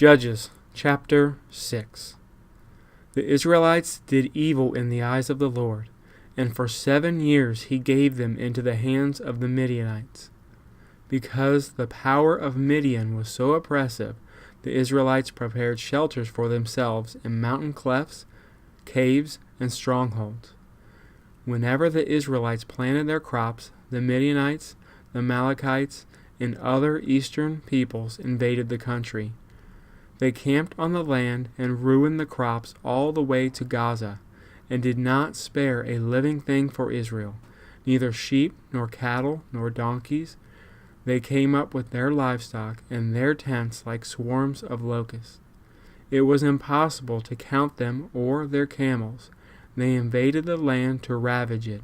Judges chapter 6. The Israelites did evil in the eyes of the Lord, and for 7 years he gave them into the hands of the Midianites. Because the power of Midian was so oppressive, the Israelites prepared shelters for themselves in mountain clefts, caves, and strongholds. Whenever the Israelites planted their crops, the Midianites, the Amalekites, and other eastern peoples invaded the country. They camped on the land and ruined the crops all the way to Gaza, and did not spare a living thing for Israel, neither sheep, nor cattle, nor donkeys. They came up with their livestock and their tents like swarms of locusts. It was impossible to count them or their camels. They invaded the land to ravage it.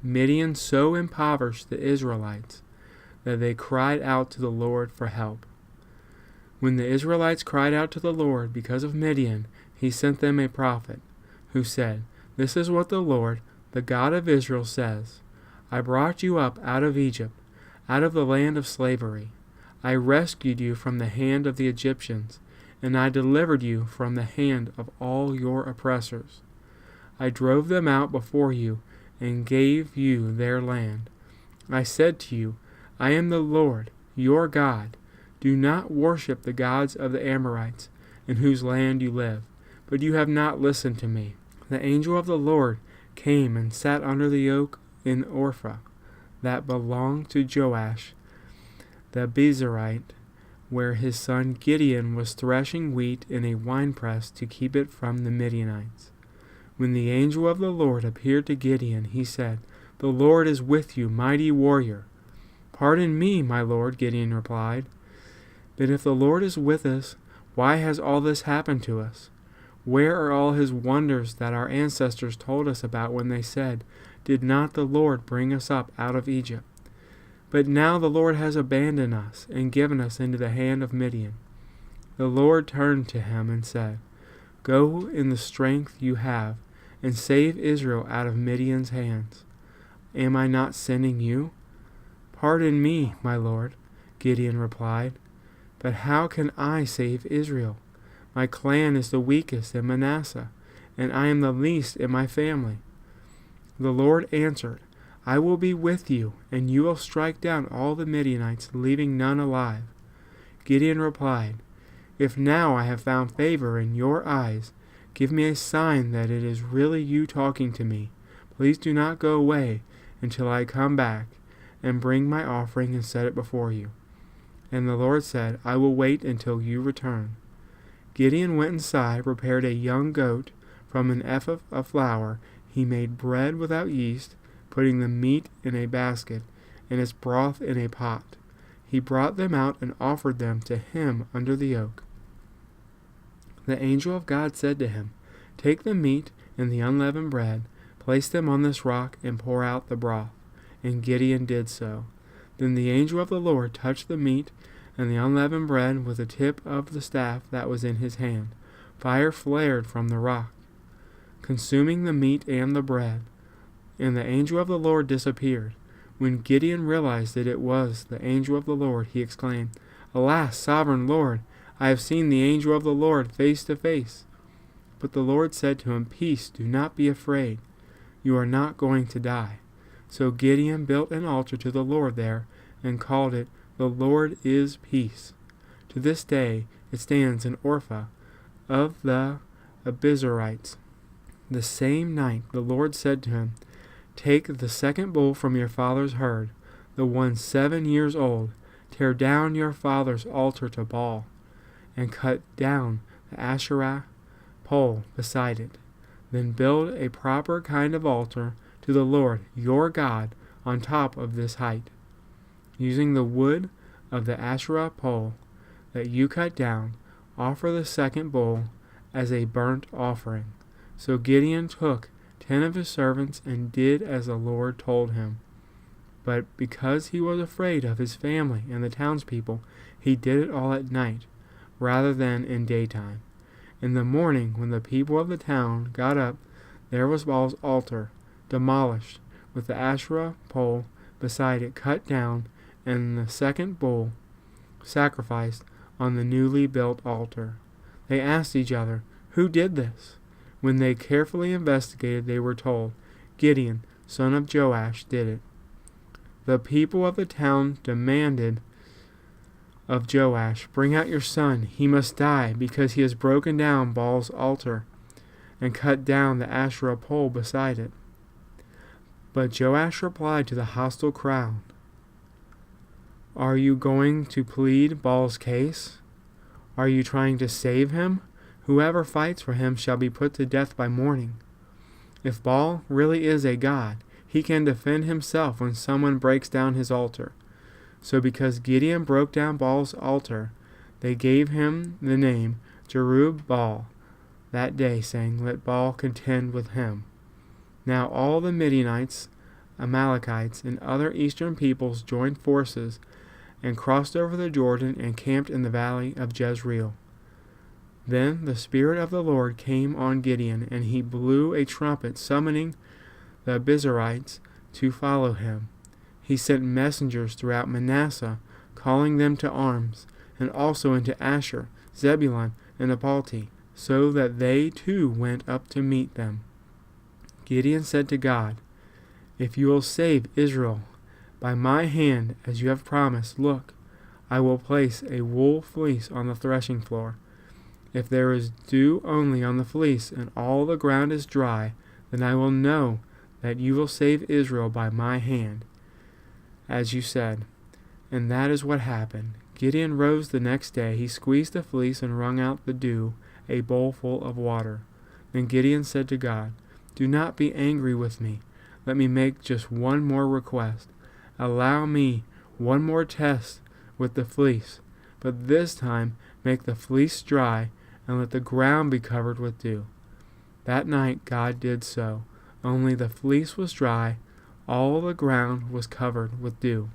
Midian so impoverished the Israelites that they cried out to the Lord for help. When the Israelites cried out to the Lord because of Midian, he sent them a prophet, who said, "This is what the Lord, the God of Israel, says. I brought you up out of Egypt, out of the land of slavery. I rescued you from the hand of the Egyptians, and I delivered you from the hand of all your oppressors. I drove them out before you and gave you their land. I said to you, I am the Lord, your God. Do not worship the gods of the Amorites, in whose land you live. But you have not listened to me." The angel of the Lord came and sat under the oak in Ophrah, that belonged to Joash the Abiezrite, where his son Gideon was threshing wheat in a winepress to keep it from the Midianites. When the angel of the Lord appeared to Gideon, he said, "The Lord is with you, mighty warrior." "Pardon me, my lord," Gideon replied. "But if the Lord is with us, why has all this happened to us? Where are all his wonders that our ancestors told us about when they said, 'Did not the Lord bring us up out of Egypt?' But now the Lord has abandoned us and given us into the hand of Midian." The Lord turned to him and said, "Go in the strength you have, and save Israel out of Midian's hands. Am I not sending you?" "Pardon me, my lord," Gideon replied, "but how can I save Israel? My clan is the weakest in Manasseh, and I am the least in my family." The Lord answered, "I will be with you, and you will strike down all the Midianites, leaving none alive." Gideon replied, "If now I have found favor in your eyes, give me a sign that it is really you talking to me. Please do not go away until I come back and bring my offering and set it before you." And the Lord said, "I will wait until you return." Gideon went inside, prepared a young goat. From an ephah of flour he made bread without yeast, putting the meat in a basket and its broth in a pot. He brought them out and offered them to him under the oak. The angel of God said to him, "Take the meat and the unleavened bread, place them on this rock, and pour out the broth." And Gideon did so. Then the angel of the Lord touched the meat and the unleavened bread with the tip of the staff that was in his hand. Fire flared from the rock, consuming the meat and the bread, and the angel of the Lord disappeared. When Gideon realized that it was the angel of the Lord, he exclaimed, "Alas, sovereign Lord, I have seen the angel of the Lord face to face." But the Lord said to him, "Peace, do not be afraid. You are not going to die." So Gideon built an altar to the Lord there and called it, "The Lord is Peace." To this day it stands in Ophrah of the Abiezrites. The same night the Lord said to him, "Take the second bull from your father's herd, the one 7 years old, tear down your father's altar to Baal, and cut down the Asherah pole beside it. Then build a proper kind of altar to the Lord your God on top of this height. Using the wood of the Asherah pole that you cut down, offer the second bull as a burnt offering." So Gideon took 10 of his servants and did as the Lord told him. But because he was afraid of his family and the townspeople, he did it all at night, rather than in daytime. In the morning, when the people of the town got up, there was Baal's altar, demolished, with the Asherah pole beside it cut down, and the second bull sacrificed on the newly built altar. They asked each other, "Who did this?" When they carefully investigated, they were told, "Gideon, son of Joash, did it." The people of the town demanded of Joash, "Bring out your son. He must die, because he has broken down Baal's altar and cut down the Asherah pole beside it." But Joash replied to the hostile crowd, "Are you going to plead Baal's case? Are you trying to save him? Whoever fights for him shall be put to death by morning. If Baal really is a god, he can defend himself when someone breaks down his altar." So because Gideon broke down Baal's altar, they gave him the name Jerub-Baal that day, saying, "Let Baal contend with him." Now all the Midianites, Amalekites, and other eastern peoples joined forces and crossed over the Jordan and camped in the valley of Jezreel. Then the Spirit of the Lord came on Gideon, and he blew a trumpet, summoning the Abiezrites to follow him. He sent messengers throughout Manasseh, calling them to arms, and also into Asher, Zebulun, and Naphtali, so that they too went up to meet them. Gideon said to God, "If you will save Israel by my hand, as you have promised, look, I will place a wool fleece on the threshing floor. If there is dew only on the fleece, and all the ground is dry, then I will know that you will save Israel by my hand, as you said." And that is what happened. Gideon rose the next day. He squeezed the fleece and wrung out the dew, a bowl full of water. Then Gideon said to God, "Do not be angry with me. Let me make just one more request. Allow me one more test with the fleece, but this time make the fleece dry and let the ground be covered with dew." That night God did so. Only the fleece was dry, all the ground was covered with dew.